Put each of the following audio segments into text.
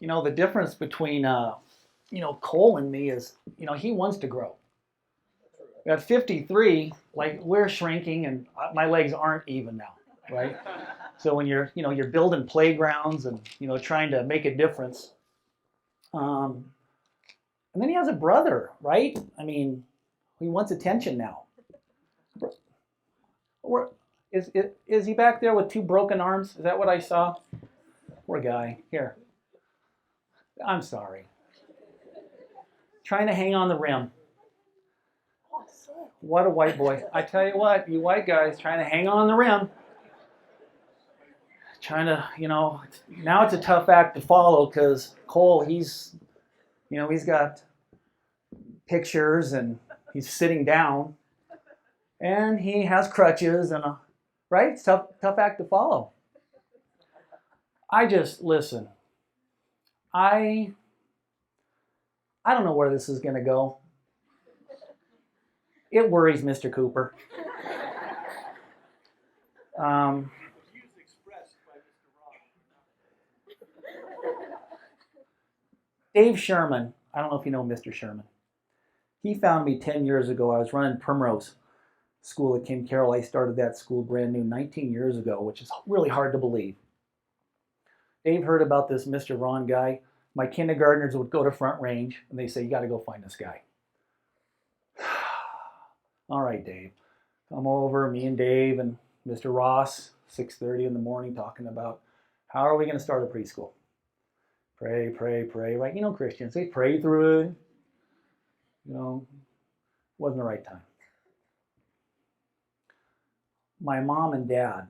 The difference between, Cole and me is, he wants to grow. At 53, like we're shrinking and my legs aren't even now, right? So when you're building playgrounds and, trying to make a difference. Um, and then he has a brother, right? I mean, he wants attention now. Or is he back there with two broken arms? Is that what I saw? Poor guy. Here. I'm sorry. Trying to hang on the rim. What a white boy. I tell you what, you white guys trying to hang on the rim. Trying to, now it's a tough act to follow because Cole, he's got pictures and he's sitting down and he has crutches and right? It's tough act to follow. Listen. I don't know where this is going to go. It worries Mr. Cooper. Um, Dave Sherman, I don't know if you know Mr. Sherman. He found me 10 years ago. I was running Primrose School at Kim Carroll. I started that school brand new 19 years ago, which is really hard to believe. Dave heard about this Mr. Ron guy. My kindergartners would go to Front Range and they say, you got to go find this guy. All right, Dave. Come over, me and Dave and Mr. Ross, 6:30 in the morning, talking about how are we going to start a preschool. Pray, pray, pray, right? Christians, they pray through it. Wasn't the right time. My mom and dad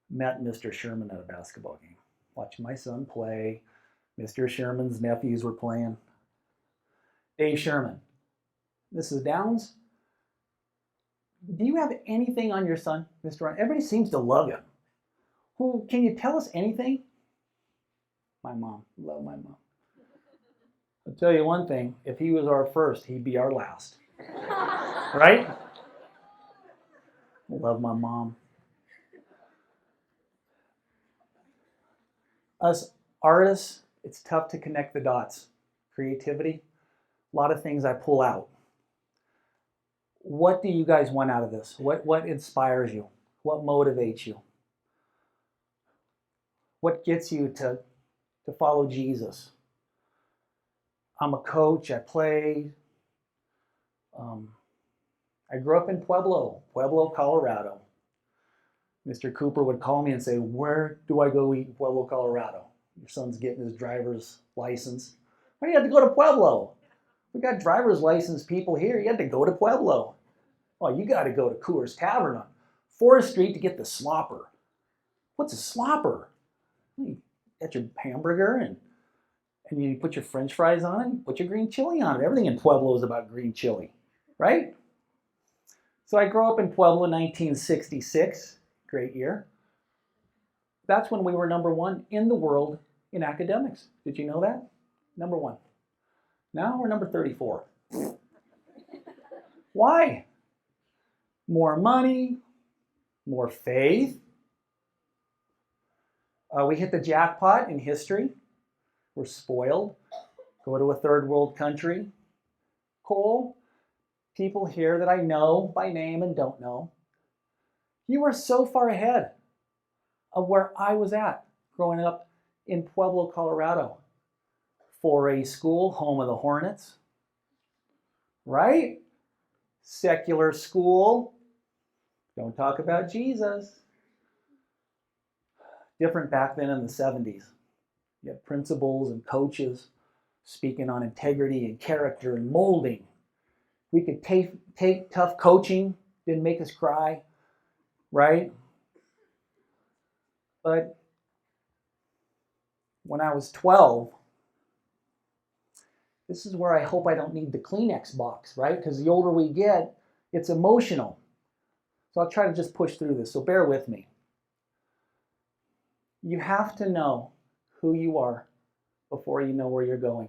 met Mr. Sherman at a basketball game. Watching my son play. Mr. Sherman's nephews were playing. Dave Sherman, Mrs. Downs, do you have anything on your son, Mr. Ron? Everybody seems to love him. Can you tell us anything? My mom, love my mom. I'll tell you one thing, if he was our first, he'd be our last. Right? Love my mom. Us artists, it's tough to connect the dots. Creativity, a lot of things I pull out. What do you guys want out of this? What inspires you? What motivates you? What gets you to follow Jesus? I'm a coach. I play. I grew up in Pueblo, Colorado. Mr. Cooper would call me and say, where do I go eat in Pueblo, Colorado? Your son's getting his driver's license. Why do you have to go to Pueblo? We got driver's license people here. You had to go to Pueblo. Oh, you got to go to Coors Tavern on Forest Street to get the slopper. What's a slopper? You get your hamburger and you put your French fries on it, and put your green chili on it. Everything in Pueblo is about green chili, right? So I grew up in Pueblo in 1966. Great year. That's when we were number one in the world in academics. Did you know that? Number one. Now we're number 34. Why? More money, more faith. We hit the jackpot in history. We're spoiled. Go to a third world country. Cole, people here that I know by name and don't know, you are so far ahead of where I was at growing up in Pueblo, Colorado. 4A school, home of the Hornets, right? Secular school, don't talk about Jesus. Different back then in the 70s. You had principals and coaches speaking on integrity and character and molding. We could take tough coaching, didn't make us cry, right? But when I was 12, this is where I hope I don't need the Kleenex box, right? Because the older we get, it's emotional. So I'll try to just push through this, so bear with me. You have to know who you are before you know where you're going.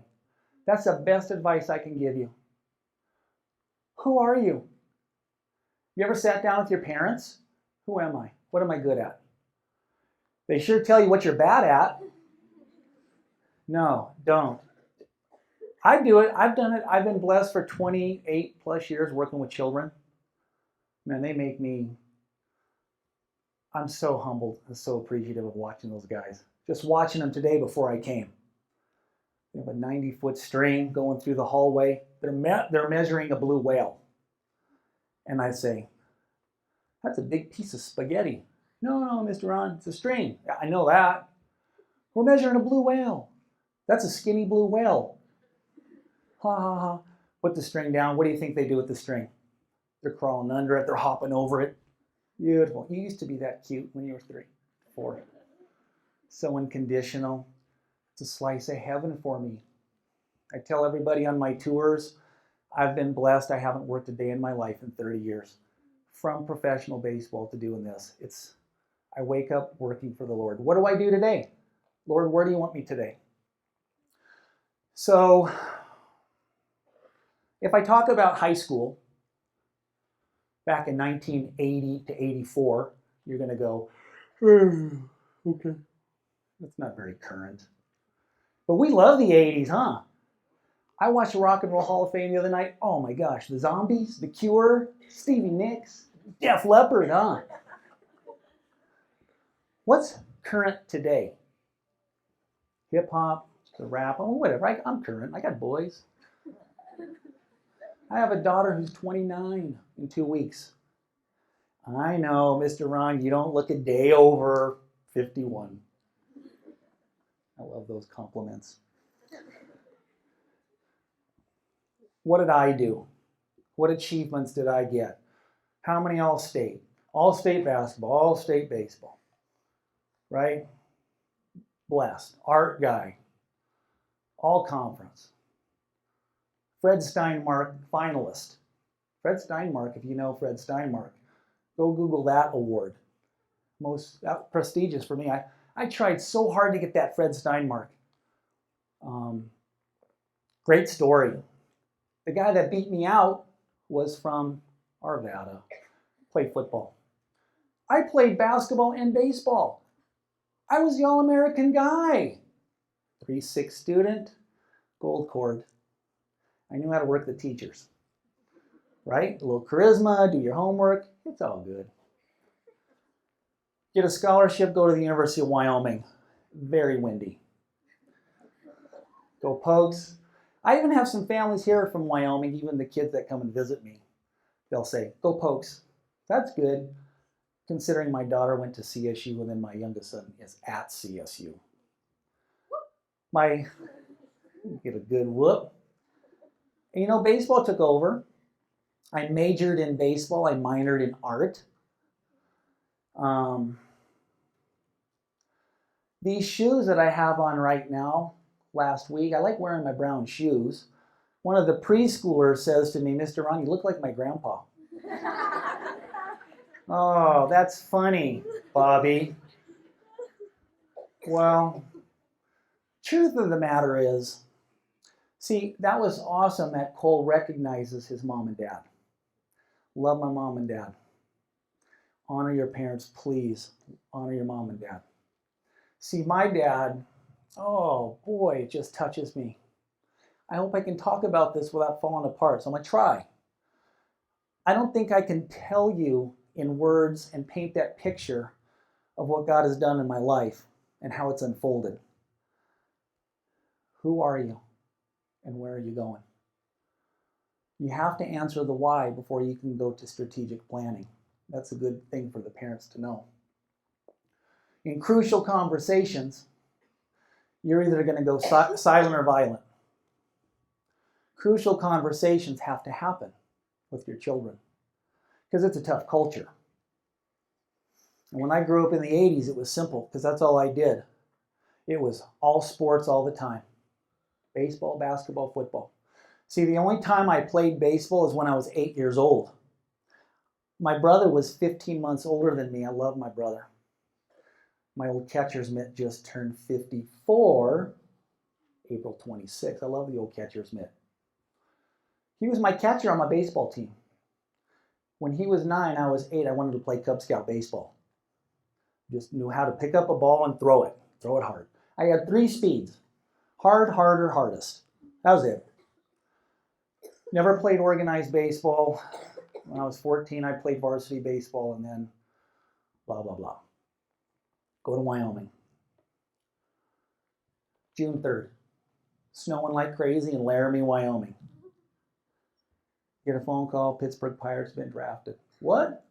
That's the best advice I can give you. Who are you? You ever sat down with your parents? Who am I? What am I good at? They sure tell you what you're bad at. No, don't. I do it. I've done it. I've been blessed for 28 plus years working with children. Man, they make me, I'm so humbled and so appreciative of watching those guys. Just watching them today before I came. They have a 90-foot string going through the hallway. They're measuring a blue whale. And I say, that's a big piece of spaghetti. No, Mr. Ron, it's a string. I know that. We're measuring a blue whale. That's a skinny blue whale. Ha ha ha. Put the string down. What do you think they do with the string? They're crawling under it. They're hopping over it. Beautiful. You used to be that cute when you were 3, 4. So unconditional. It's a slice of heaven for me. I tell everybody on my tours, I've been blessed. I haven't worked a day in my life in 30 years. From professional baseball to doing this. I wake up working for the Lord. What do I do today? Lord, where do you want me today? So, if I talk about high school, back in 1980 to 84, you're going to go, okay. That's not very current. But we love the 80s, huh? I watched the Rock and Roll Hall of Fame the other night. Oh my gosh, the Zombies, The Cure, Stevie Nicks, Def Leppard, huh? What's current today? Hip hop, the rap, whatever. I'm current. I got boys. I have a daughter who's 29 in 2 weeks. I know, Mr. Ron, you don't look a day over 51. I love those compliments. What did I do? What achievements did I get? How many All-State? All-State basketball, All-State baseball, right? Blessed. Art guy. All conference. Fred Steinmark finalist. Fred Steinmark, if you know Fred Steinmark, go Google that award. Most prestigious for me. I tried so hard to get that Fred Steinmark. Great story. The guy that beat me out was from Arvada. Played football. I played basketball and baseball. I was the All-American guy. 3.6 student, gold cord. I knew how to work the teachers. Right? A little charisma, do your homework. It's all good. Get a scholarship, go to the University of Wyoming. Very windy. Go Pokes. I even have some families here from Wyoming, even the kids that come and visit me. They'll say, go Pokes. That's good, considering my daughter went to CSU and then my youngest son is at CSU. Get a good whoop. And you know, baseball took over. I majored in baseball. I minored in art. These shoes that I have on right now, last week, I like wearing my brown shoes. One of the preschoolers says to me, Mr. Ron, you look like my grandpa. Oh, that's funny, Bobby. Well, truth of the matter is, see, that was awesome that Cole recognizes his mom and dad. Love my mom and dad. Honor your parents, please. Honor your mom and dad. See, my dad, oh boy, it just touches me. I hope I can talk about this without falling apart, so I'm going to try. I don't think I can tell you in words and paint that picture of what God has done in my life and how it's unfolded. Who are you and where are you going? You have to answer the why before you can go to strategic planning. That's a good thing for the parents to know. In crucial conversations, you're either going to go silent or violent. Crucial conversations have to happen with your children because it's a tough culture. And when I grew up in the 80s, it was simple because that's all I did. It was all sports all the time. Baseball, basketball, football. See, the only time I played baseball is when I was 8 years old. My brother was 15 months older than me. I love my brother. My old catcher's mitt just turned 54, April 26th. I love the old catcher's mitt. He was my catcher on my baseball team. When he was 9, I was 8. I wanted to play Cub Scout baseball. Just knew how to pick up a ball and throw it hard. I had 3 speeds. Harder, hardest. That was it. Never played organized baseball. When I was 14, I played varsity baseball, and then blah, blah, blah. Go to Wyoming. June 3rd. Snowing like crazy in Laramie, Wyoming. Get a phone call, Pittsburgh Pirates been drafted. What?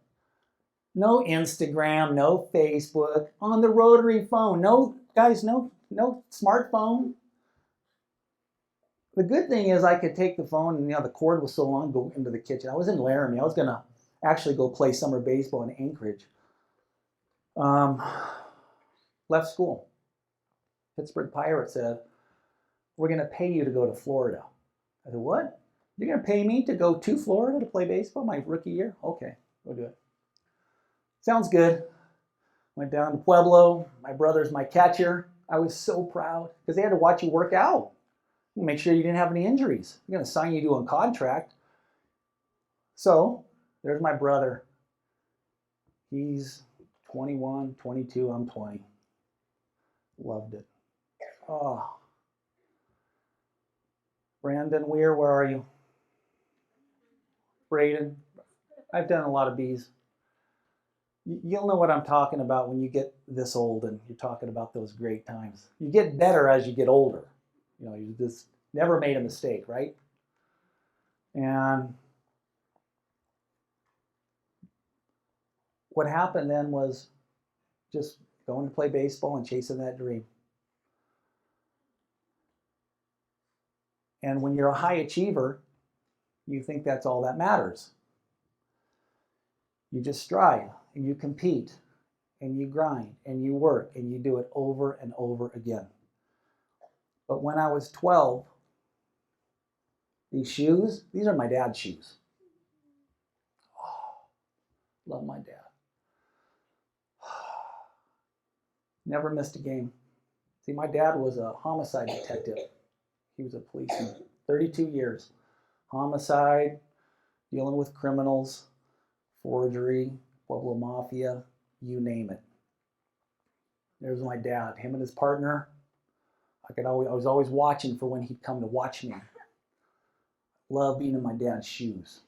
No Instagram, no Facebook, on the rotary phone. No, guys, no smartphone. The good thing is I could take the phone and the cord was so long, go into the kitchen. I was in Laramie. I was going to actually go play summer baseball in Anchorage. Left school. Pittsburgh Pirates said, we're going to pay you to go to Florida. I said, what? You're going to pay me to go to Florida to play baseball my rookie year? Okay, go do it. Sounds good. Went down to Pueblo. My brother's my catcher. I was so proud because they had to watch you work out. Make sure you didn't have any injuries. They're going to sign you to a contract. So there's my brother. He's 21, 22, I'm 20. Loved it. Oh. Brandon Weir, where are you? Braden, I've done a lot of bees. You'll know what I'm talking about when you get this old and you're talking about those great times. You get better as you get older. You just never made a mistake, right? And what happened then was just going to play baseball and chasing that dream. And when you're a high achiever, you think that's all that matters. You just strive and you compete and you grind and you work and you do it over and over again. But when I was 12, these shoes, these are my dad's shoes. Oh, love my dad. Never missed a game. See, my dad was a homicide detective. He was a policeman, 32 years. Homicide, dealing with criminals, forgery, Pueblo Mafia, you name it. There's my dad, him and his partner. I was always watching for when he'd come to watch me. Love being in my dad's shoes.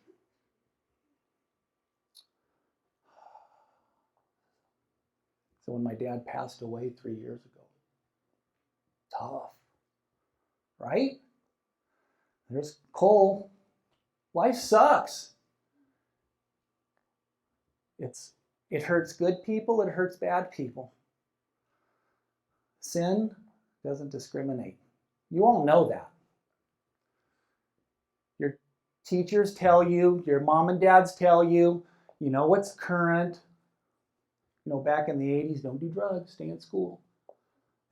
So when my dad passed away 3 years ago, tough, right? There's Cole. Life sucks. It hurts good people, it hurts bad people. Sin doesn't discriminate. You all know that. Your teachers tell you, your mom and dads tell you, you know what's current. Back in the 80s, don't do drugs, stay in school.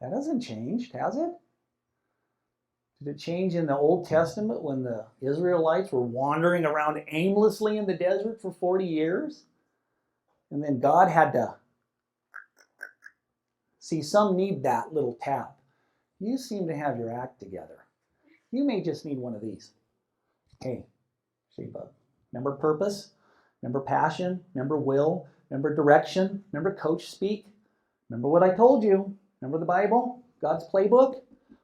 That hasn't changed, has it? Did it change in the Old Testament when the Israelites were wandering around aimlessly in the desert for 40 years? And then God had to... See, some need that little tap. You seem to have your act together. You may just need one of these. Hey, shape up. Remember purpose? Remember passion? Remember will? Remember direction? Remember coach speak? Remember what I told you? Remember the Bible? God's playbook?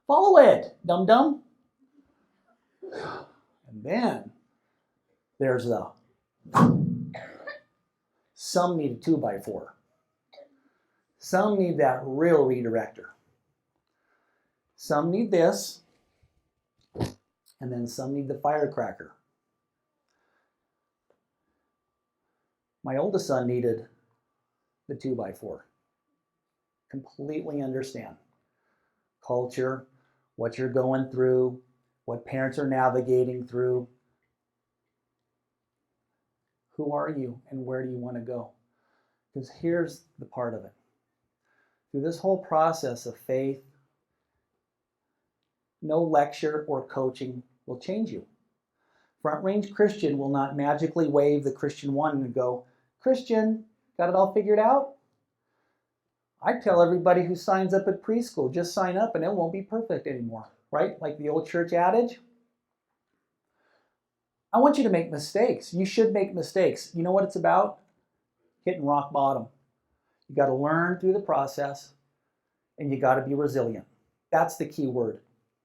Follow it, dum-dum. And then there's the... Some need a 2x4. Some need that real redirector. Some need this. And then some need the firecracker. My oldest son needed the 2x4. Completely understand culture, what you're going through, what parents are navigating through. Who are you and where do you want to go? Because here's the part of it. Through this whole process of faith, no lecture or coaching will change you. Front Range Christian will not magically wave the Christian one and go, Christian, got it all figured out? I tell everybody who signs up at preschool, just sign up and it won't be perfect anymore, right? Like the old church adage. I want you to make mistakes. You should make mistakes. You know what it's about? Hitting rock bottom. You got to learn through the process and you got to be resilient. That's the key word.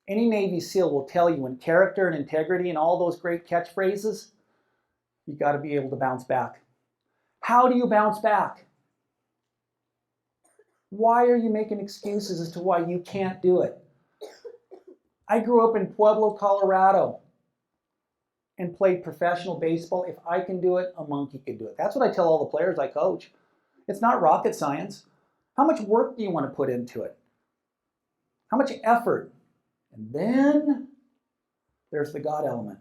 Any Navy SEAL will tell you in character and integrity and all those great catchphrases, you got to be able to bounce back. How do you bounce back? Why are you making excuses as to why you can't do it? I grew up in Pueblo, Colorado, and played professional baseball. If I can do it, a monkey can do it. That's what I tell all the players I coach. It's not rocket science. How much work do you want to put into it? How much effort? And then there's the God element,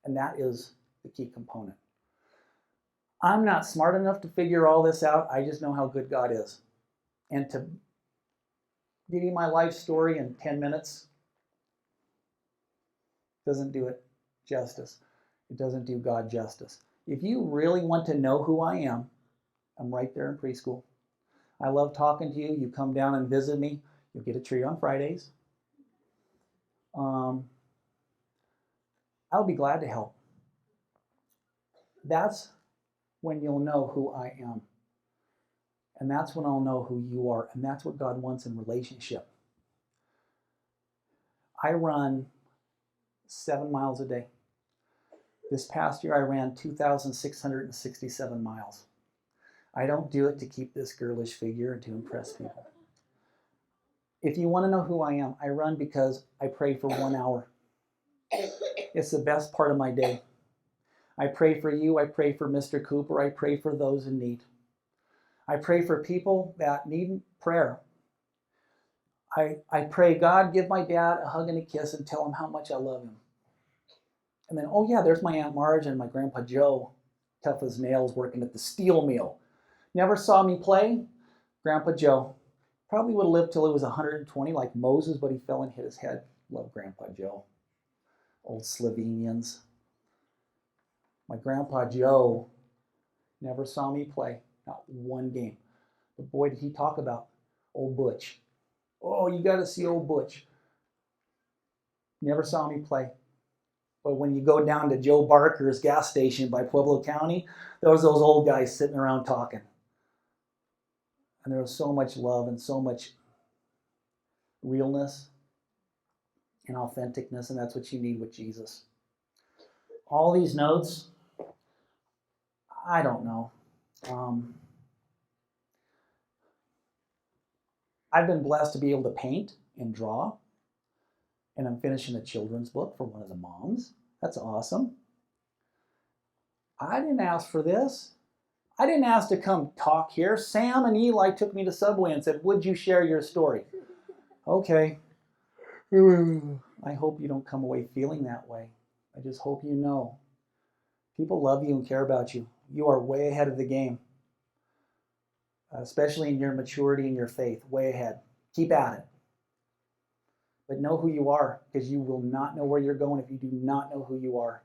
and that is the key component. I'm not smart enough to figure all this out. I just know how good God is. And to give you my life story in 10 minutes doesn't do it justice. It doesn't do God justice. If you really want to know who I am, I'm right there in preschool. I love talking to you. You come down and visit me. You'll get a treat on Fridays. I'll be glad to help. That's when you'll know who I am. And that's when I'll know who you are. And that's what God wants in relationship. I run 7 miles a day. This past year, I ran 2,667 miles. I don't do it to keep this girlish figure and to impress people. If you want to know who I am, I run because I pray for 1 hour. It's the best part of my day. I pray for you. I pray for Mr. Cooper. I pray for those in need. I pray for people that need prayer. I pray, God, give my dad a hug and a kiss and tell him how much I love him. And then, oh yeah, there's my Aunt Marge and my Grandpa Joe, tough as nails, working at the steel mill. Never saw me play. Grandpa Joe probably would have lived till he was 120 like Moses, but he fell and hit his head. Love Grandpa Joe. Old Slovenians. My Grandpa Joe never saw me play, not one game. But boy, did he talk about old Butch. Oh, you got to see old Butch. Never saw me play. But when you go down to Joe Barker's gas station by Pueblo County, there was those old guys sitting around talking. And there was so much love and so much realness and authenticness, and that's what you need with Jesus. All these notes, I don't know. I've been blessed to be able to paint and draw, and I'm finishing a children's book for one of the moms. That's awesome. I didn't ask for this. I didn't ask to come talk here. Sam and Eli took me to Subway and said, would you share your story? Okay. I hope you don't come away feeling that way. I just hope you know. People love you and care about you. You are way ahead of the game. Especially in your maturity and your faith. Way ahead. Keep at it. But know who you are, because you will not know where you're going if you do not know who you are.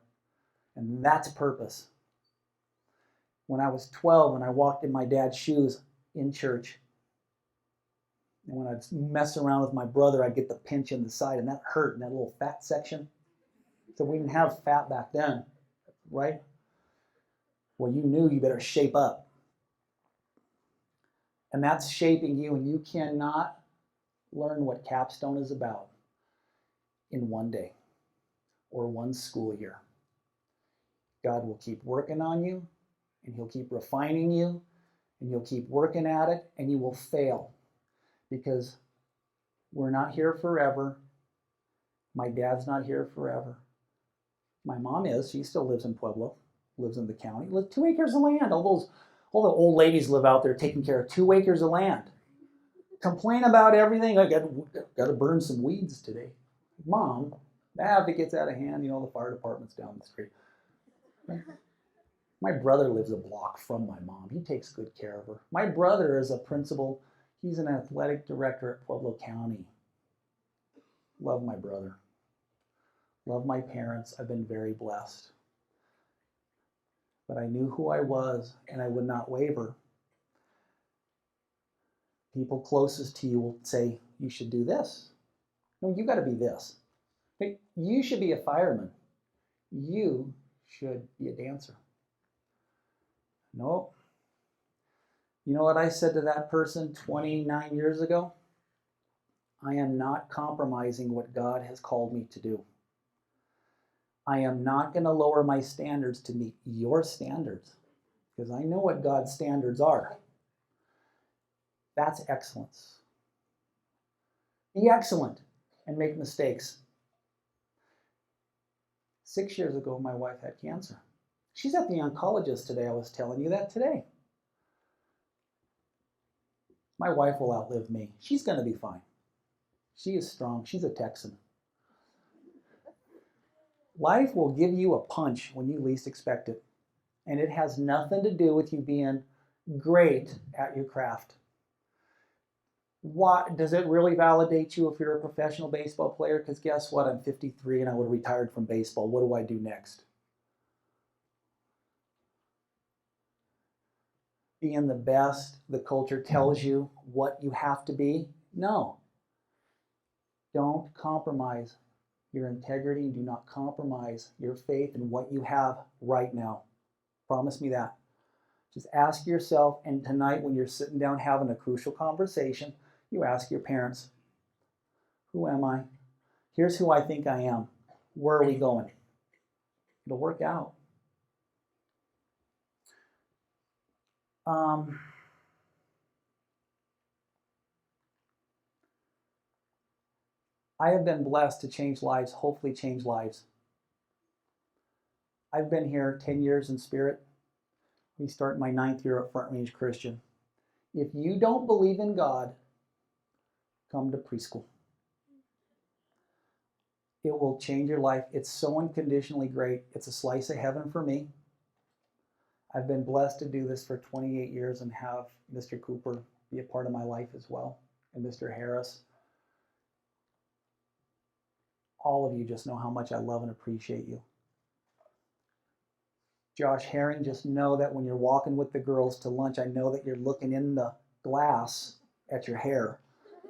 And that's purpose. When I was 12 and I walked in my dad's shoes in church, and when I'd mess around with my brother, I'd get the pinch in the side, and that hurt in that little fat section. So we didn't have fat back then, right? Well, you knew you better shape up. And that's shaping you, and you cannot learn what Capstone is about in one day or one school year. God will keep working on you, and he'll keep refining you, and you'll keep working at it, and you will fail. Because we're not here forever. My dad's not here forever. My mom is. She still lives in Pueblo, lives in the county. 2 acres of land. All the old ladies live out there taking care of 2 acres of land. Complain about everything. I got to burn some weeds today. Mom, if it gets out of hand, the fire department's down the street. My brother lives a block from my mom. He takes good care of her. My brother is a principal. He's an athletic director at Pueblo County. Love my brother. Love my parents. I've been very blessed. But I knew who I was, and I would not waver. People closest to you will say, you should do this. No, you got to be this. You should be a fireman. You should be a dancer. No. You know what I said to that person 29 years ago? I am not compromising what God has called me to do. I am not going to lower my standards to meet your standards, because I know what God's standards are. That's excellence. Be excellent and make mistakes. 6 years ago, my wife had cancer. She's at the oncologist today. I was telling you that today. My wife will outlive me. She's going to be fine. She is strong. She's a Texan. Life will give you a punch when you least expect it. And it has nothing to do with you being great at your craft. Why, does it really validate you if you're a professional baseball player? Because guess what? I'm 53 and I would have retired from baseball. What do I do next? Being the best, the culture tells you what you have to be? No. Don't compromise your integrity. Do not compromise your faith in what you have right now. Promise me that. Just ask yourself, and tonight when you're sitting down having a crucial conversation, you ask your parents, who am I? Here's who I think I am. Where are we going? It'll work out. I have been blessed to change lives, hopefully change lives. I've been here 10 years in spirit. We start my 9th year at Front Range Christian. If you don't believe in God, come to preschool. It will change your life. It's so unconditionally great. It's a slice of heaven for me. I've been blessed to do this for 28 years and have Mr. Cooper be a part of my life as well, and Mr. Harris. All of you just know how much I love and appreciate you. Josh Herring, just know that when you're walking with the girls to lunch, I know that you're looking in the glass at your hair.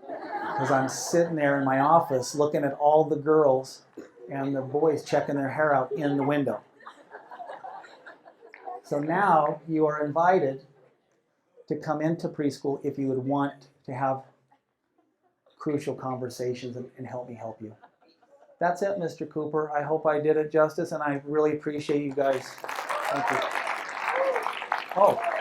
Because I'm sitting there in my office looking at all the girls and the boys checking their hair out in the window. So now you are invited to come into preschool if you would want to have crucial conversations and help me help you. That's it, Mr. Cooper. I hope I did it justice, and I really appreciate you guys. Thank you. Oh.